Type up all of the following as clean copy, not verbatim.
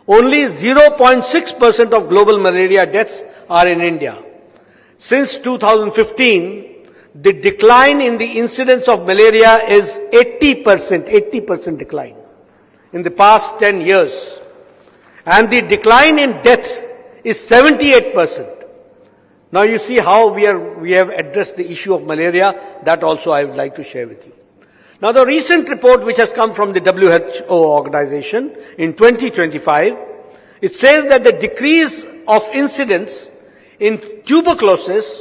Only 0.6% of global malaria deaths are in India. Since 2015, the decline in the incidence of malaria is 80% decline in the past 10 years. And the decline in deaths is 78%. Now you see how we have addressed the issue of malaria. That also I would like to share with you. Now the recent report which has come from the WHO organization in 2025, it says that the decrease of incidence in tuberculosis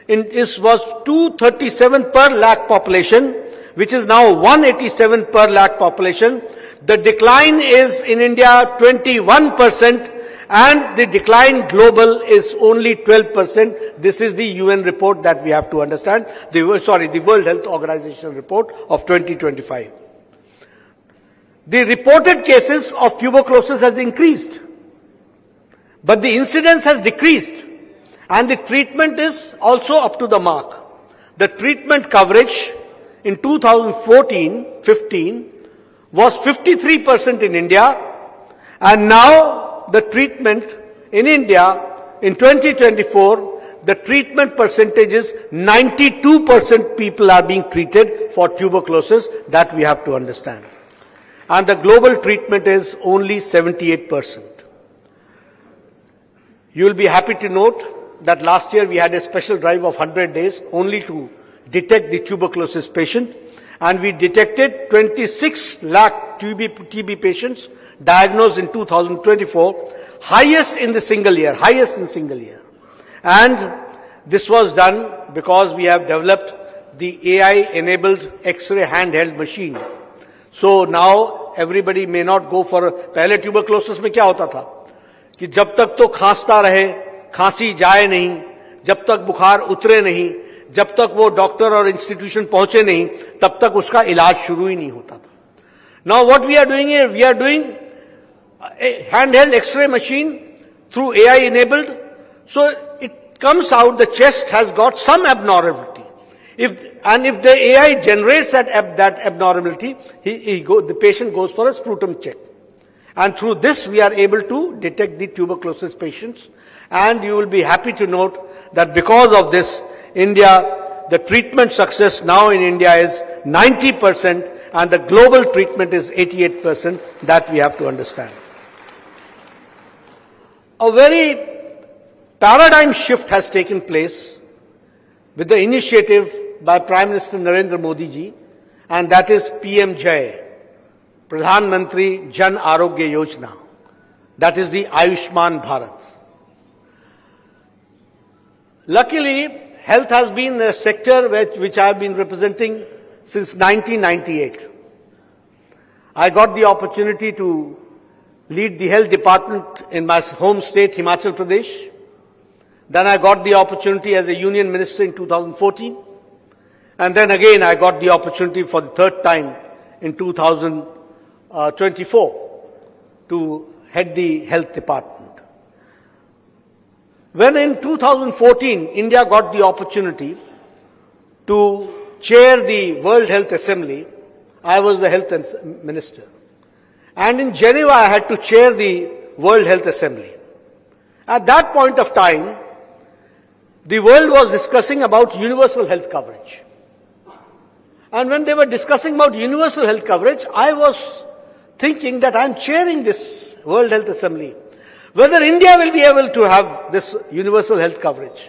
was 237 per lakh population, which is now 187 per lakh population. The decline is in India 21%, and the decline global is only 12%. This is the UN report that we have to understand. The World Health Organization report of 2025. The reported cases of tuberculosis has increased, but the incidence has decreased, and the treatment is also up to the mark. The treatment coverage in 2014-15 was 53% in India, and now the treatment in India in 2024, the treatment percentage is 92% people are being treated for tuberculosis. That we have to understand. And the global treatment is only 78%. You will be happy to note that last year we had a special drive of 100 days only to detect the tuberculosis patient, and we detected 26 lakh TB patients diagnosed in 2024, highest in single year. And this was done because we have developed the AI-enabled X-ray handheld machine. So now everybody may not go for, पहले tuberculosis में क्या होता था कि जब तक तो खांसता रहे, खांसी जाए नहीं, जब तक बुखार उतरे नहीं, जब तक वो डॉक्टर और इंस्टीट्यूशन पहुंचे नहीं, तब तक उसका इलाज शुरू ही नहीं होता था. Now what we are doing here, we are doing a handheld X-ray machine through AI enabled. So it comes out the chest has got some abnormality. If the AI generates that abnormality, the patient goes for a sputum check. And through this we are able to detect the tuberculosis patients. And you will be happy to note that because of this, the treatment success now in India is 90%, and the global treatment is 88%. That we have to understand. A very paradigm shift has taken place with the initiative by Prime Minister Narendra Modi ji, and that is PM Jai, Pradhan Mantri Jan Arogya Yojana. That is the Ayushman Bharat. Luckily, health has been a sector which I have been representing since 1998. I got the opportunity to lead the health department in my home state, Himachal Pradesh. Then I got the opportunity as a union minister in 2014. And then again I got the opportunity for the third time in 2024 to head the health department. When in 2014 India got the opportunity to chair the World Health Assembly, I was the health minister. And in Geneva I had to chair the World Health Assembly. At that point of time, the world was discussing about universal health coverage. And when they were discussing about universal health coverage, I was thinking that I am chairing this World Health Assembly. Whether India will be able to have this universal health coverage,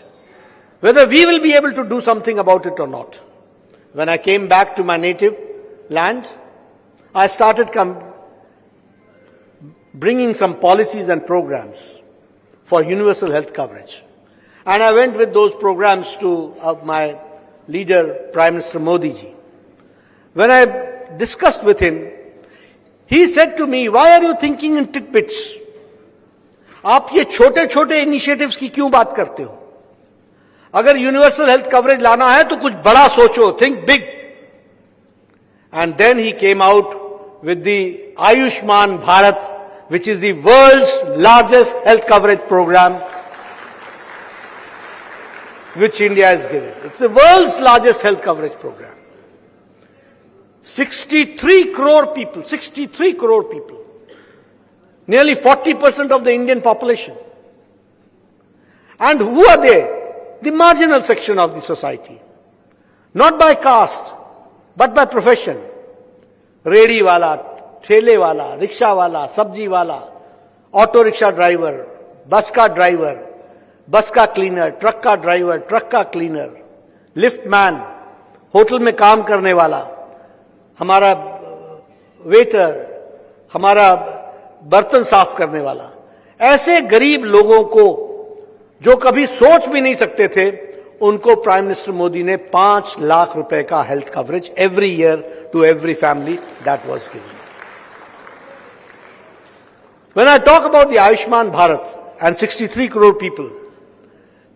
whether we will be able to do something about it or not. When I came back to my native land, I started bringing some policies and programs for universal health coverage. And I went with those programs to my leader, Prime Minister Modi ji. When I discussed with him, he said to me, why are you thinking in tidbits? आप ये छोटे-छोटे initiatives की क्यों बात करते हो? अगर universal health coverage लाना है तो कुछ बड़ा सोचो, think big. And then he came out with the Ayushman Bharat, which is the world's largest health coverage program, which India has given. It's the world's largest health coverage program. 63 crore people nearly 40% of the Indian population. And who are they? The marginal section of the society. Not by caste, but by profession. Ready वाला, ठेले वाला, rickshaw वाला, सब्जी वाला, auto rickshaw driver, बस का driver, बस का क्लीनर, ट्रक का ड्राइवर, ट्रक का क्लीनर, लिफ्ट मैन, होटल में काम करने वाला, हमारा वेटर, हमारा बर्तन साफ करने वाला, ऐसे गरीब लोगों को जो कभी सोच भी नहीं सकते थे, उनको प्राइम मिनिस्टर मोदी ने 5 लाख रुपए का health coverage every year to every family that was given. When I talk about the Ayushman Bharat and 63 crore people,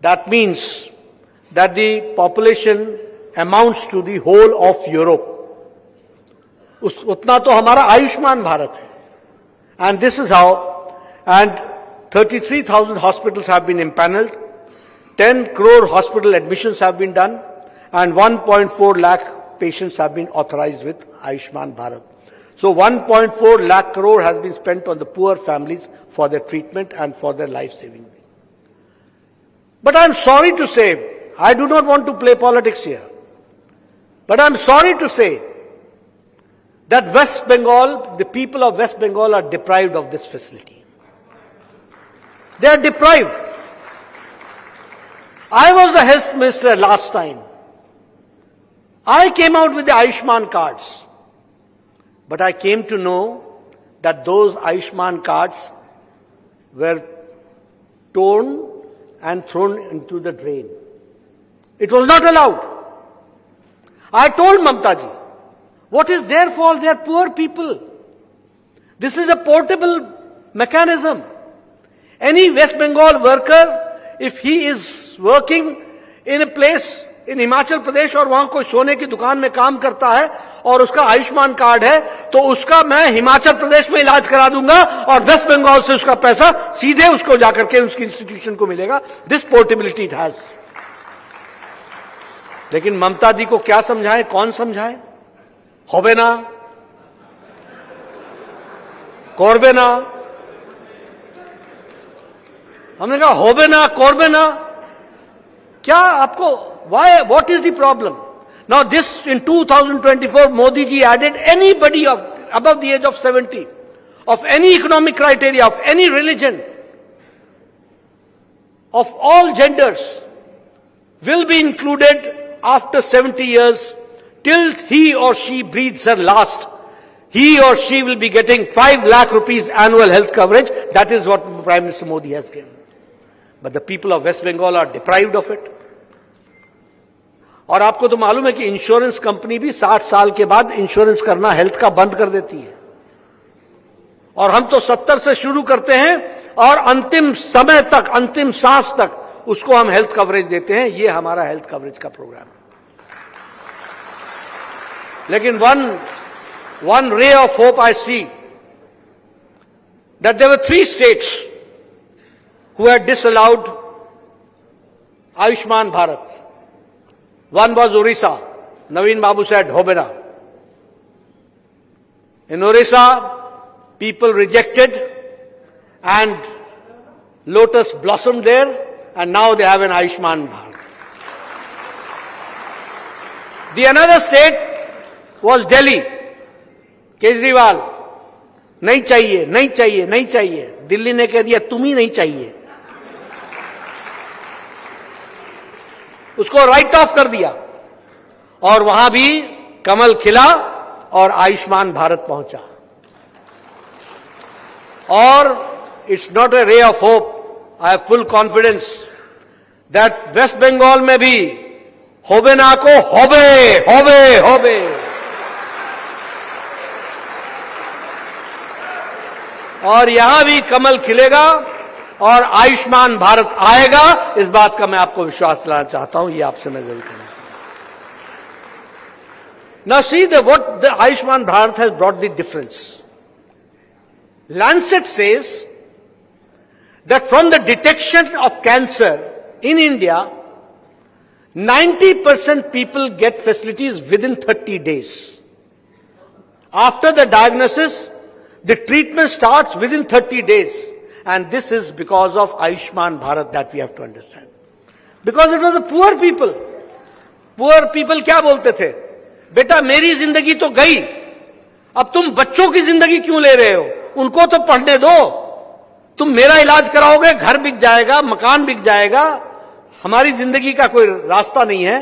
that means that the population amounts to the whole of Europe. उतना तो हमारा आयुष्मान भारत है. And this is how, and 33,000 hospitals have been impaneled, 10 crore hospital admissions have been done, and 1.4 lakh patients have been authorized with Ayushman Bharat. So 1.4 lakh crore has been spent on the poor families for their treatment and for their life-saving. But I'm sorry to say, I do not want to play politics here, but I'm sorry to say that West Bengal, the people of West Bengal are deprived of this facility. They are deprived. I was the health minister last time. I came out with the Ayushman cards. But I came to know that those Ayushman cards were torn and thrown into the drain. It was not allowed. I told Mamta ji, what is their fault? They are poor people. This is a portable mechanism. Any West Bengal worker, if he is working in a place in Himachal Pradesh और वहां कोई सोने की दुकान में काम करता है और उसका आयुष्मान कार्ड है, तो उसका मैं हिमाचल प्रदेश में इलाज करा दूंगा और वेस्ट बंगाल से उसका पैसा सीधे उसको जाकर के उसकी इंस्टीट्यूशन को मिलेगा. This portability it has. लेकिन ममता दी को क्या समझाएं, कौन समझाए? होबे ना, करबे ना. हमने कहा होबे ना, करबे ना. क्या आपको, why, what is the problem? Now this, in 2024, Modi ji added anybody above the age of 70, of any economic criteria, of any religion, of all genders, will be included after 70 years, till he or she breathes her last. He or she will be getting 5 lakh rupees annual health coverage. That is what Prime Minister Modi has given. But the people of West Bengal are deprived of it. और आपको तो मालूम है कि insurance company भी 60 साल के बाद इंश्योरेंस करना हेल्थ का बंद कर देती है. और हम तो 70 से शुरू करते हैं और अंतिम समय तक, अंतिम सांस तक उसको हम हेल्थ कवरेज देते हैं. ये हमारा हेल्थ कवरेज का प्रोग्राम है. लेकिन one ray of hope I see, that there were 3 states who had disallowed Ayushman Bharat. One was Orissa. Naveen Babu said, Hobena. In Orissa, people rejected and lotus blossomed there, and now they have an Ayushman Bharat. The another state was Delhi. Kejriwal, नहीं चाहिए, नहीं चाहिए, नहीं चाहिए. दिल्ली ने कह दिया तुम ही नहीं चाहिए, उसको राइट ऑफ कर दिया. और वहां भी कमल खिला और आयुष्मान भारत पहुंचा. और it's not a ray of hope. I have full confidence that West Bengal में भी होबेना को होबे होबे होबे. और यहां भी कमल खिलेगा और आयुष्मान भारत आएगा. इस बात का मैं आपको विश्वास दिलाना चाहता हूं. ये आपसे मैं जरूर कहना. Now see what the Ayushman Bharat has brought the difference. Lancet says that from the detection of cancer in India, 90% people get facilities within 30 days. After the diagnosis, The treatment starts within 30 days. And this is because of Ayushman Bharat that we have to understand. Because it was the poor people. Poor people क्या बोलते थे? बेटा मेरी जिंदगी तो गई, अब तुम बच्चों की जिंदगी क्यों ले रहे हो? उनको तो पढ़ने दो. तुम मेरा इलाज कराओगे, घर बिक जाएगा, मकान बिक जाएगा, हमारी जिंदगी का कोई रास्ता नहीं है.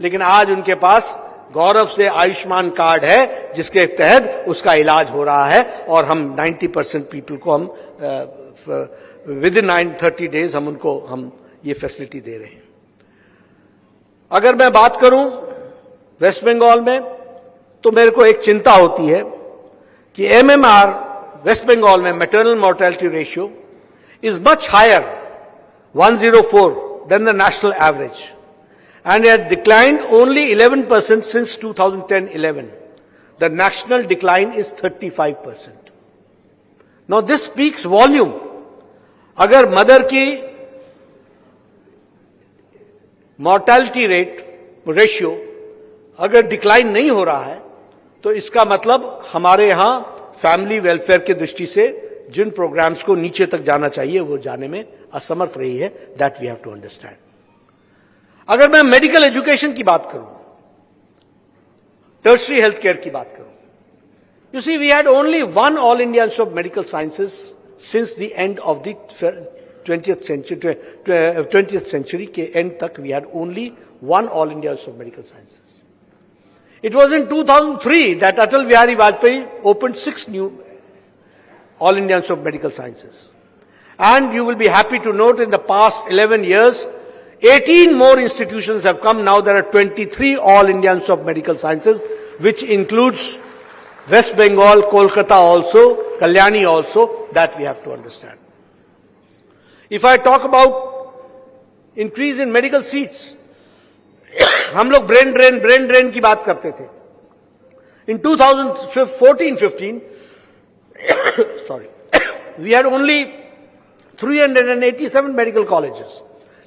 लेकिन आज उनके पास गौरव से आयुष्मान कार्ड है जिसके तहत उसका इलाज हो रहा है और हम 90% पीपल को हम विद इन 30 डेज हम ये फैसिलिटी दे रहे हैं. अगर मैं बात करूं वेस्ट बंगाल में तो मेरे को एक चिंता होती है कि एमएमआर वेस्ट बंगाल में maternal mortality ratio is much higher 104 than the national average and it had declined only 11% since 2010-11. The national decline is 35%. Now this speaks volume. अगर मदर की mortality rate रेशियो अगर डिक्लाइन नहीं हो रहा है तो इसका मतलब हमारे यहां फैमिली वेलफेयर की दृष्टि से जिन प्रोग्राम्स को नीचे तक जाना चाहिए वो जाने में असमर्थ रही है. That we have to understand. अगर मैं मेडिकल एजुकेशन की बात करूं, टर्शरी हेल्थ केयर की बात करूं, you see we had only one All India Institute of Medical Sciences since the end of the 20th century के एंड तक we had only one All India Institute of Medical Sciences. It was in 2003 that Atal Bihari Vajpayee open 6 new All India Institute of Medical Sciences. And you will be happy to note in the past 11 years 18 more institutions have come. Now there are 23 All India Institute of Medical Sciences, which includes West Bengal, Kolkata also, Kalyani also, that we have to understand. If I talk about increase in medical seats, हम लोग brain drain की बात करते थे. In 2014-15, sorry, we had only 387 medical colleges.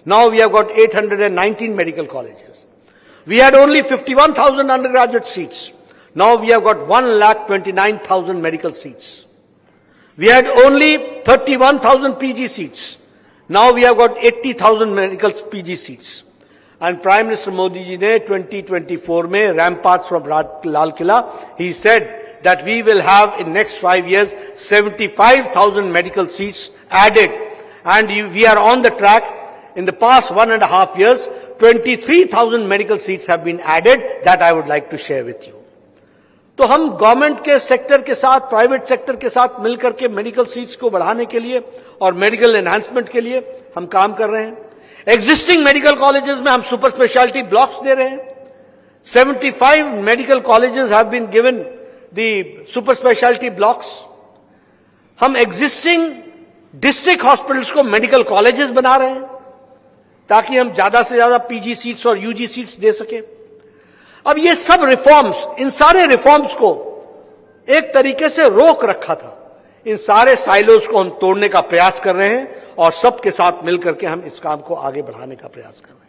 Now we have got 819 medical colleges. We had only 51,000 undergraduate seats. Now we have got 1,29,000 medical seats. We had only 31,000 PG seats. Now we have got 80,000 medical PG seats. And Prime Minister Modi ji ne 2024 mein ramparts from Lal Killa, he said that we will have in next 5 years 75,000 medical seats added. And we are on the track. In the past 1.5 years, 23,000 medical seats have been added. That I would like to share with you. तो हम government के sector के साथ, private sector के साथ मिलकर के medical seats को बढ़ाने के लिए और मेडिकल एनहांसमेंट के लिए हम काम कर रहे हैं. एग्जिस्टिंग मेडिकल कॉलेजेस में हम सुपर स्पेशलिटी ब्लॉक्स दे रहे हैं. 75 medical colleges have been given the super speciality blocks. हम एग्जिस्टिंग डिस्ट्रिक्ट हॉस्पिटल्स को मेडिकल कॉलेजेस बना रहे हैं ताकि हम ज्यादा से ज्यादा पीजी सीट्स और यूजी सीट्स दे सके. अब ये सब रिफॉर्म्स, इन सारे रिफॉर्म्स को एक तरीके से रोक रखा था. इन सारे साइलोज को हम तोड़ने का प्रयास कर रहे हैं और सबके साथ मिलकर के हम इस काम को आगे बढ़ाने का प्रयास कर रहे हैं.